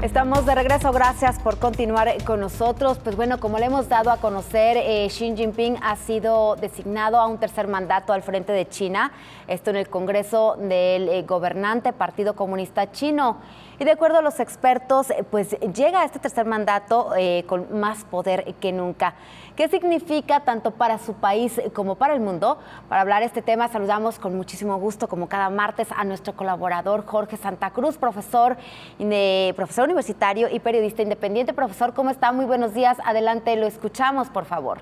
Estamos de regreso, gracias por continuar con nosotros. Pues bueno, como le hemos dado a conocer, Xi Jinping ha sido designado a un tercer mandato al frente de China, esto en el Congreso del gobernante Partido Comunista Chino. Y de acuerdo a los expertos, pues llega a este tercer mandato con más poder que nunca. ¿Qué significa tanto para su país como para el mundo? Para hablar de este tema saludamos con muchísimo gusto, como cada martes, a nuestro colaborador Jorge Santa Cruz, profesor universitario y periodista independiente. Profesor, ¿cómo está? Muy buenos días. Adelante, lo escuchamos, por favor.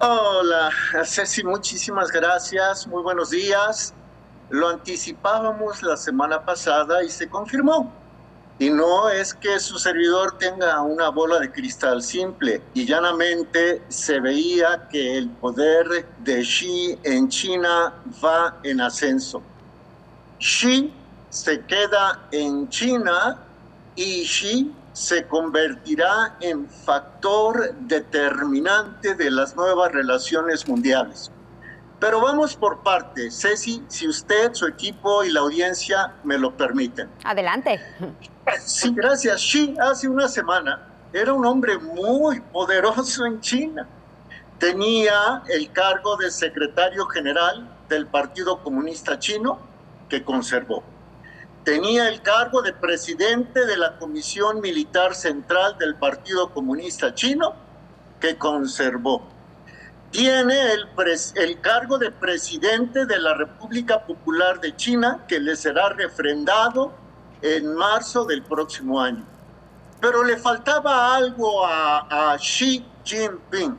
Hola, Ceci, muchísimas gracias. Muy buenos días. Lo anticipábamos la semana pasada y se confirmó. Y no es que su servidor tenga una bola de cristal, simple y llanamente se veía que el poder de Xi en China va en ascenso. Xi se queda en China y Xi se convertirá en factor determinante de las nuevas relaciones mundiales. Pero vamos por partes. Ceci, si usted, su equipo y la audiencia me lo permiten. Adelante. Sí, gracias. Xi hace una semana era un hombre muy poderoso en China. Tenía el cargo de secretario general del Partido Comunista Chino, que conservó. Tenía el cargo de presidente de la Comisión Militar Central del Partido Comunista Chino, que conservó. Tiene el cargo de presidente de la República Popular de China, que le será refrendado en marzo del próximo año. Pero le faltaba algo a Xi Jinping: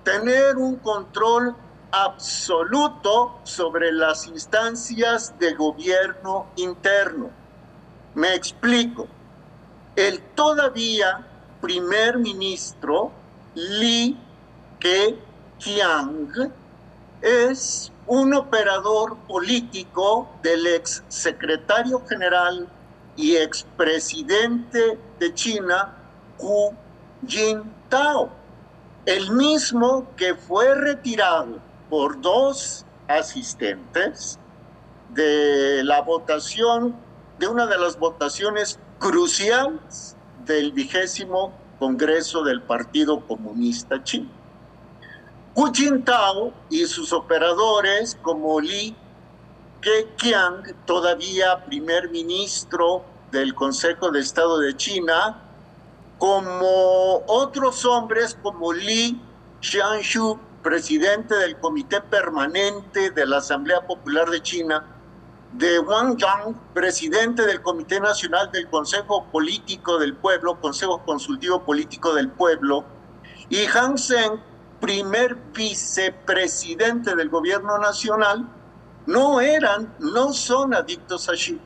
tener un control absoluto sobre las instancias de gobierno interno. Me explico. El todavía primer ministro Li Keqiang es un operador político del ex secretario general y expresidente de China, Hu Jintao, el mismo que fue retirado por dos asistentes de la votación, de una de las votaciones cruciales del 20º Congreso del Partido Comunista Chino. Hu Jintao y sus operadores, como Li Keqiang, todavía primer ministro del Consejo de Estado de China, como otros hombres como Li Xianshu, presidente del Comité Permanente de la Asamblea Popular de China, de Wang Yang, presidente del Comité Nacional del Consejo Político del Pueblo, Consejo Consultivo Político del Pueblo, y Han Zheng, primer vicepresidente del Gobierno Nacional, no son adictos a Xi.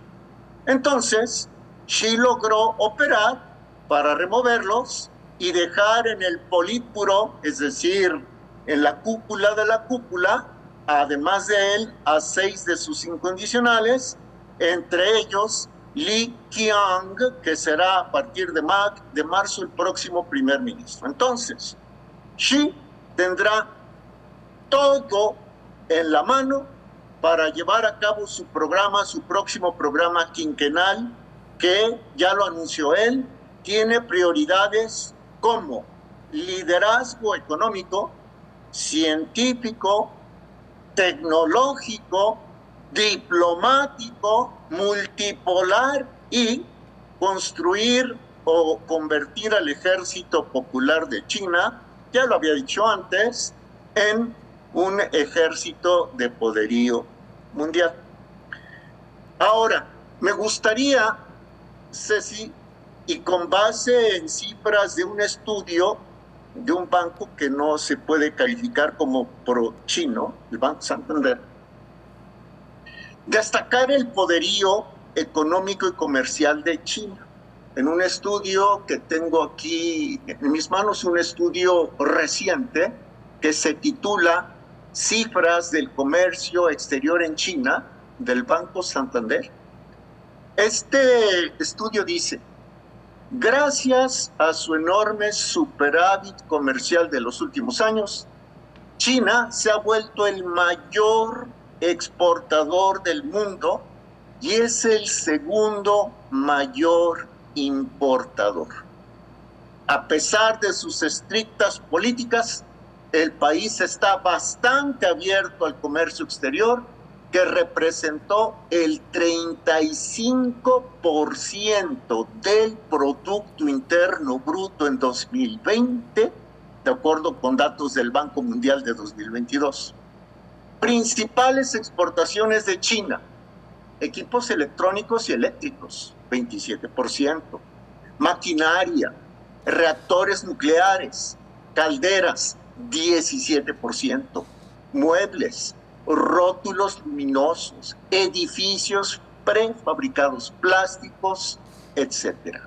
Entonces, Xi logró operar para removerlos y dejar en el Politburo, es decir, en la cúpula de la cúpula, además de él, a 6 de sus incondicionales, entre ellos Li Keqiang, que será a partir de marzo el próximo primer ministro. Entonces, Xi tendrá todo en la mano para llevar a cabo su próximo programa quinquenal, que ya lo anunció él. Tiene prioridades como liderazgo económico, científico, tecnológico, diplomático, multipolar y construir o convertir al Ejército Popular de China, ya lo había dicho antes, en un ejército de poderío mundial. Ahora, me gustaría, Ceci, y con base en cifras de un estudio de un banco que no se puede calificar como pro-chino, el Banco Santander, destacar el poderío económico y comercial de China. En un estudio que tengo aquí en mis manos, un estudio reciente que se titula Cifras del comercio exterior en China, del Banco Santander. Este estudio dice: gracias a su enorme superávit comercial de los últimos años, China se ha vuelto el mayor exportador del mundo y es el segundo mayor importador. A pesar de sus estrictas políticas, el país está bastante abierto al comercio exterior, que representó el 35% del Producto Interno Bruto en 2020, de acuerdo con datos del Banco Mundial de 2022. Principales exportaciones de China: equipos electrónicos y eléctricos, 27%, maquinaria, reactores nucleares, calderas, 17%, muebles, rótulos luminosos, edificios prefabricados, plásticos, etc.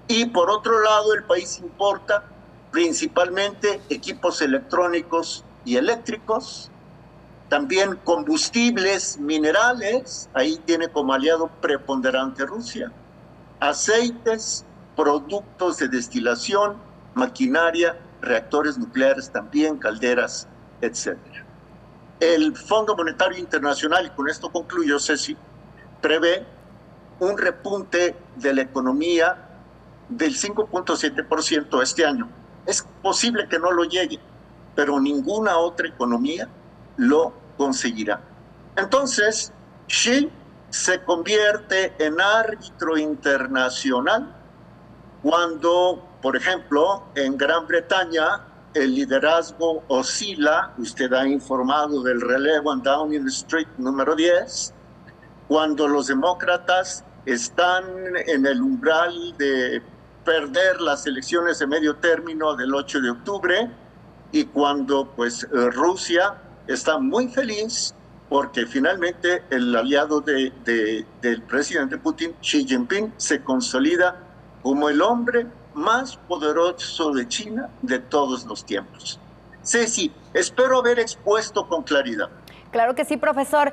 Y por otro lado, el país importa principalmente equipos electrónicos y eléctricos, también combustibles, minerales, ahí tiene como aliado preponderante Rusia, aceites, productos de destilación, maquinaria, reactores nucleares también, calderas, etc. El Fondo Monetario Internacional, y con esto concluyo, Ceci, prevé un repunte de la economía del 5.7% este año. Es posible que no lo llegue, pero ninguna otra economía lo conseguirá. Entonces, Xi se convierte en árbitro internacional cuando, por ejemplo, en Gran Bretaña el liderazgo oscila. Usted ha informado del relevo en Downing Street número 10, cuando los demócratas están en el umbral de perder las elecciones de medio término del 8 de octubre y cuando pues Rusia está muy feliz porque finalmente el aliado del presidente Putin, Xi Jinping, se consolida como el hombre más poderoso de China de todos los tiempos. Ceci, espero haber expuesto con claridad. Claro que sí, profesor.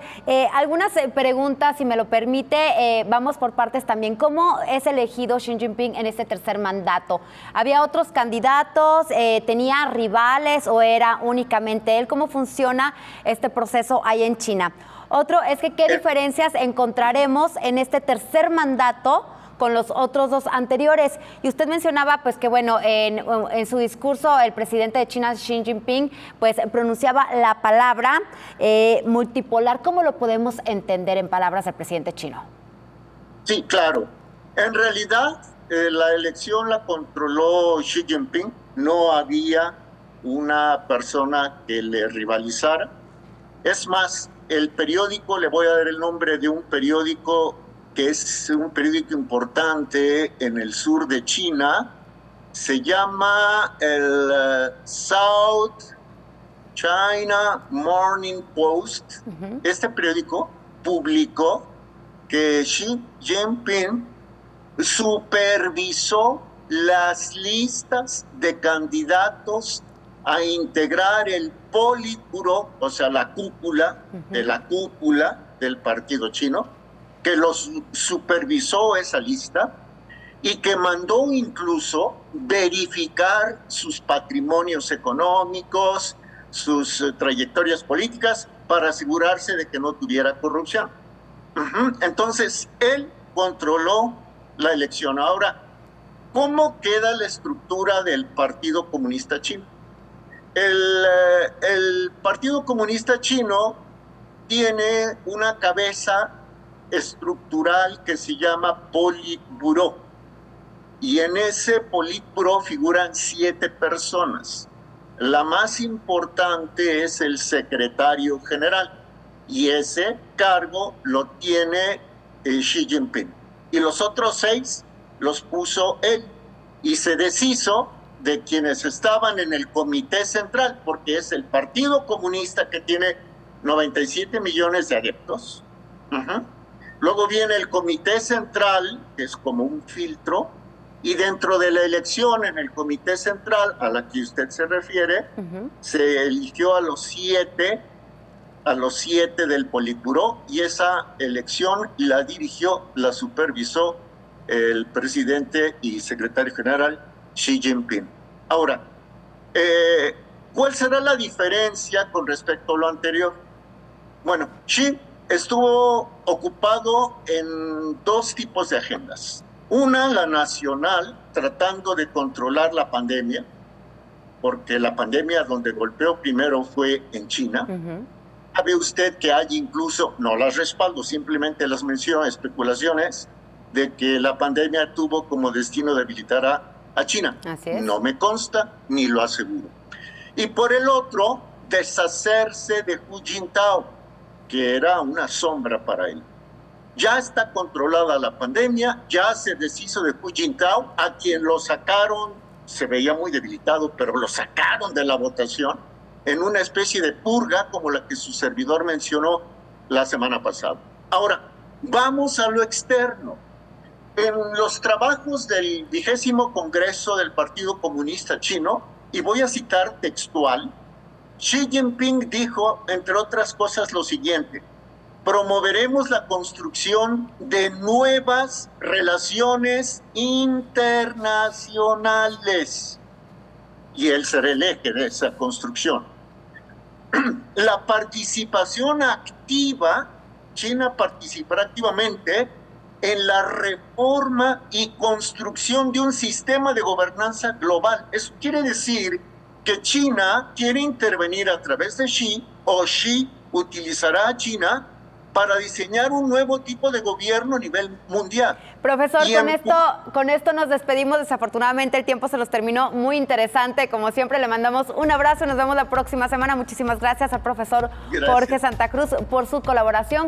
Algunas preguntas, si me lo permite, vamos por partes también. ¿Cómo es elegido Xi Jinping en este tercer mandato? ¿Había otros candidatos? ¿Tenía rivales o era únicamente él? ¿Cómo funciona este proceso ahí en China? Otro es que ¿qué diferencias encontraremos en este tercer mandato con los otros dos anteriores? Y usted mencionaba pues que bueno, en su discurso el presidente de China, Xi Jinping, pues pronunciaba la palabra multipolar. ¿Cómo lo podemos entender en palabras del presidente chino? Sí, claro. En realidad la elección la controló Xi Jinping. No había una persona que le rivalizara. Es más, el periódico, le voy a dar el nombre de un periódico que es un periódico importante en el sur de China, se llama el South China Morning Post. Este periódico publicó que Xi Jinping supervisó las listas de candidatos a integrar el Politburó, o sea, la cúpula de la cúpula del partido chino, que los supervisó esa lista y que mandó incluso verificar sus patrimonios económicos, sus trayectorias políticas, para asegurarse de que no tuviera corrupción. Entonces, él controló la elección. Ahora, ¿cómo queda la estructura del Partido Comunista Chino? El Partido Comunista Chino tiene una cabeza estructural que se llama Politburó, y en ese Politburó figuran 7 personas. La más importante es el secretario general, y ese cargo lo tiene Xi Jinping, y los otros 6 los puso él, y se deshizo de quienes estaban en el comité central, porque es el Partido Comunista que tiene 97 millones de adeptos. Luego viene el comité central, que es como un filtro, y dentro de la elección en el comité central a la que usted se refiere, se eligió a los 7 del Politburó, y esa elección la dirigió, la supervisó el presidente y secretario general Xi Jinping. Ahora, ¿cuál será la diferencia con respecto a lo anterior? Bueno, Xi estuvo ocupado en 2 tipos de agendas. Una, la nacional, tratando de controlar la pandemia, porque la pandemia donde golpeó primero fue en China. ¿Sabe usted que hay incluso, no las respaldo, simplemente las menciono, especulaciones de que la pandemia tuvo como destino debilitar a China? Así es. No me consta ni lo aseguro. Y por el otro, deshacerse de Hu Jintao, que era una sombra para él. Ya está controlada la pandemia, ya se deshizo de Hu Jintao, a quien lo sacaron, se veía muy debilitado, pero lo sacaron de la votación en una especie de purga como la que su servidor mencionó la semana pasada. Ahora, vamos a lo externo. En los trabajos del 20º Congreso del Partido Comunista Chino, y voy a citar textual, Xi Jinping dijo, entre otras cosas, lo siguiente: promoveremos la construcción de nuevas relaciones internacionales. Y él será el eje de esa construcción. La participación activa, China participará activamente en la reforma y construcción de un sistema de gobernanza global. Eso quiere decir que China quiere intervenir a través de Xi, o Xi utilizará a China para diseñar un nuevo tipo de gobierno a nivel mundial. Profesor, con esto nos despedimos. Desafortunadamente el tiempo se nos terminó. Muy interesante. Como siempre, le mandamos un abrazo y nos vemos la próxima semana. Muchísimas gracias al profesor Jorge Santa Cruz por su colaboración.